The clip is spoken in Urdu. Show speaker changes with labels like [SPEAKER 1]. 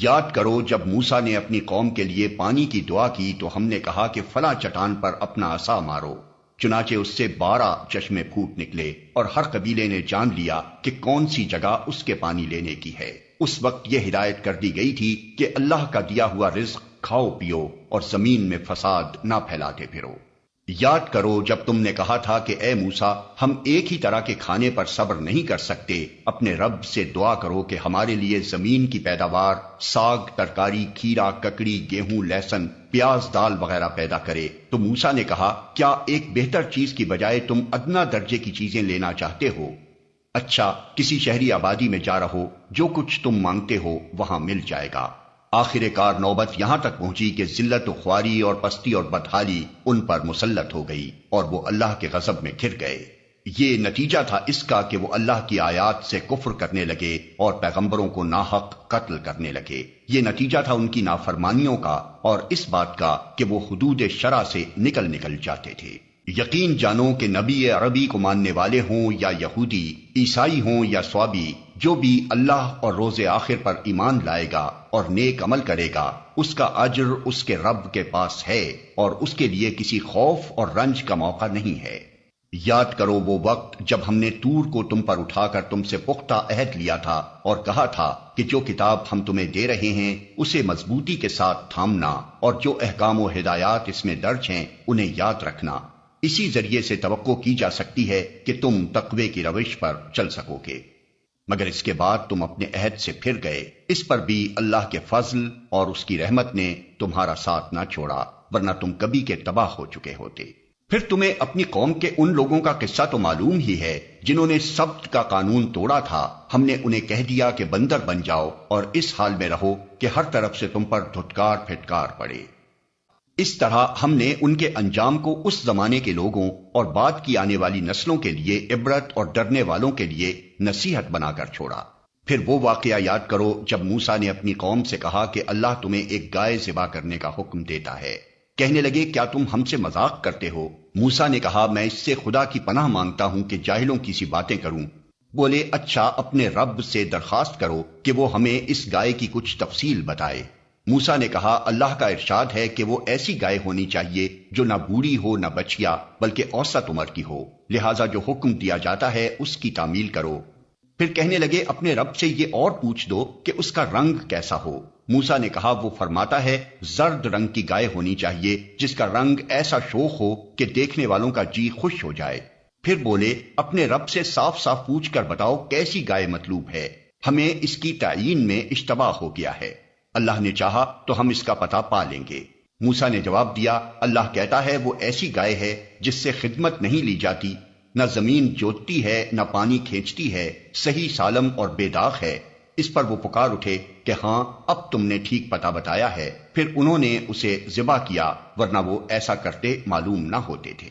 [SPEAKER 1] یاد کرو جب موسیٰ نے اپنی قوم کے لیے پانی کی دعا کی تو ہم نے کہا کہ فلاں چٹان پر اپنا عصا مارو، چنانچہ اس سے 12 چشمے پھوٹ نکلے، اور ہر قبیلے نے جان لیا کہ کون سی جگہ اس کے پانی لینے کی ہے۔ اس وقت یہ ہدایت کر دی گئی تھی کہ اللہ کا دیا ہوا رزق کھاؤ پیو اور زمین میں فساد نہ پھیلاتے پھرو۔ یاد کرو جب تم نے کہا تھا کہ اے موسیٰ ہم ایک ہی طرح کے کھانے پر صبر نہیں کر سکتے، اپنے رب سے دعا کرو کہ ہمارے لیے زمین کی پیداوار، ساگ، ترکاری، کھیرا، ککڑی، گیہوں، لہسن، پیاز، دال وغیرہ پیدا کرے۔ تو موسیٰ نے کہا کیا ایک بہتر چیز کی بجائے تم ادنا درجے کی چیزیں لینا چاہتے ہو؟ اچھا کسی شہری آبادی میں جا رہو، جو کچھ تم مانگتے ہو وہاں مل جائے گا۔ آخر کار نوبت یہاں تک پہنچی کہ ذلت و خواری اور پستی اور بدحالی ان پر مسلط ہو گئی اور وہ اللہ کے غضب میں گر گئے۔ یہ نتیجہ تھا اس کا کہ وہ اللہ کی آیات سے کفر کرنے لگے اور پیغمبروں کو ناحق قتل کرنے لگے۔ یہ نتیجہ تھا ان کی نافرمانیوں کا اور اس بات کا کہ وہ حدود شرع سے نکل جاتے تھے۔ یقین جانو کہ نبی عربی کو ماننے والے ہوں یا یہودی، عیسائی ہوں یا صوابی، جو بھی اللہ اور روز آخر پر ایمان لائے گا اور نیک عمل کرے گا، اس کا اجر اس کے رب کے پاس ہے اور اس کے لیے کسی خوف اور رنج کا موقع نہیں ہے۔ یاد کرو وہ وقت جب ہم نے طور کو تم پر اٹھا کر تم سے پختہ عہد لیا تھا اور کہا تھا کہ جو کتاب ہم تمہیں دے رہے ہیں اسے مضبوطی کے ساتھ تھامنا اور جو احکام و ہدایات اس میں درج ہیں انہیں یاد رکھنا۔ اسی ذریعے سے توقع کی جا سکتی ہے کہ تم تقوی کی روش پر چل سکو گے، مگر اس کے بعد تم اپنے عہد سے پھر گئے۔ اس پر بھی اللہ کے فضل اور اس کی رحمت نے تمہارا ساتھ نہ چھوڑا، ورنہ تم کبھی کے تباہ ہو چکے ہوتے۔ پھر تمہیں اپنی قوم کے ان لوگوں کا قصہ تو معلوم ہی ہے جنہوں نے سبت کا قانون توڑا تھا۔ ہم نے انہیں کہہ دیا کہ بندر بن جاؤ اور اس حال میں رہو کہ ہر طرف سے تم پر دھتکار پھٹکار پڑے۔ اس طرح ہم نے ان کے انجام کو اس زمانے کے لوگوں اور بعد کی آنے والی نسلوں کے لیے عبرت اور ڈرنے والوں کے لیے نصیحت بنا کر چھوڑا۔ پھر وہ واقعہ یاد کرو جب موسیٰ نے اپنی قوم سے کہا کہ اللہ تمہیں ایک گائے ذبح کرنے کا حکم دیتا ہے۔ کہنے لگے کیا تم ہم سے مذاق کرتے ہو؟ موسیٰ نے کہا میں اس سے خدا کی پناہ مانگتا ہوں کہ جاہلوں کی سی باتیں کروں۔ بولے اچھا اپنے رب سے درخواست کرو کہ وہ ہمیں اس گائے کی کچھ تفصیل بتائے۔ موسیٰ نے کہا اللہ کا ارشاد ہے کہ وہ ایسی گائے ہونی چاہیے جو نہ بوڑھی ہو نہ بچیا بلکہ اوسط عمر کی ہو، لہٰذا جو حکم دیا جاتا ہے اس کی تعمیل کرو۔ پھر کہنے لگے اپنے رب سے یہ اور پوچھ دو کہ اس کا رنگ کیسا ہو۔ موسیٰ نے کہا وہ فرماتا ہے زرد رنگ کی گائے ہونی چاہیے جس کا رنگ ایسا شوخ ہو کہ دیکھنے والوں کا جی خوش ہو جائے۔ پھر بولے اپنے رب سے صاف صاف پوچھ کر بتاؤ کیسی گائے مطلوب ہے، ہمیں اس کی تعیین میں اشتباہ ہو گیا ہے، اللہ نے چاہا تو ہم اس کا پتہ پا لیں گے۔ موسیٰ نے جواب دیا اللہ کہتا ہے وہ ایسی گائے ہے جس سے خدمت نہیں لی جاتی، نہ زمین جوتتی ہے نہ پانی کھینچتی ہے، صحیح سالم اور بے داغ ہے۔ اس پر وہ پکار اٹھے کہ ہاں اب تم نے ٹھیک پتہ بتایا ہے۔ پھر انہوں نے اسے ذبح کیا ورنہ وہ ایسا کرتے معلوم نہ ہوتے تھے۔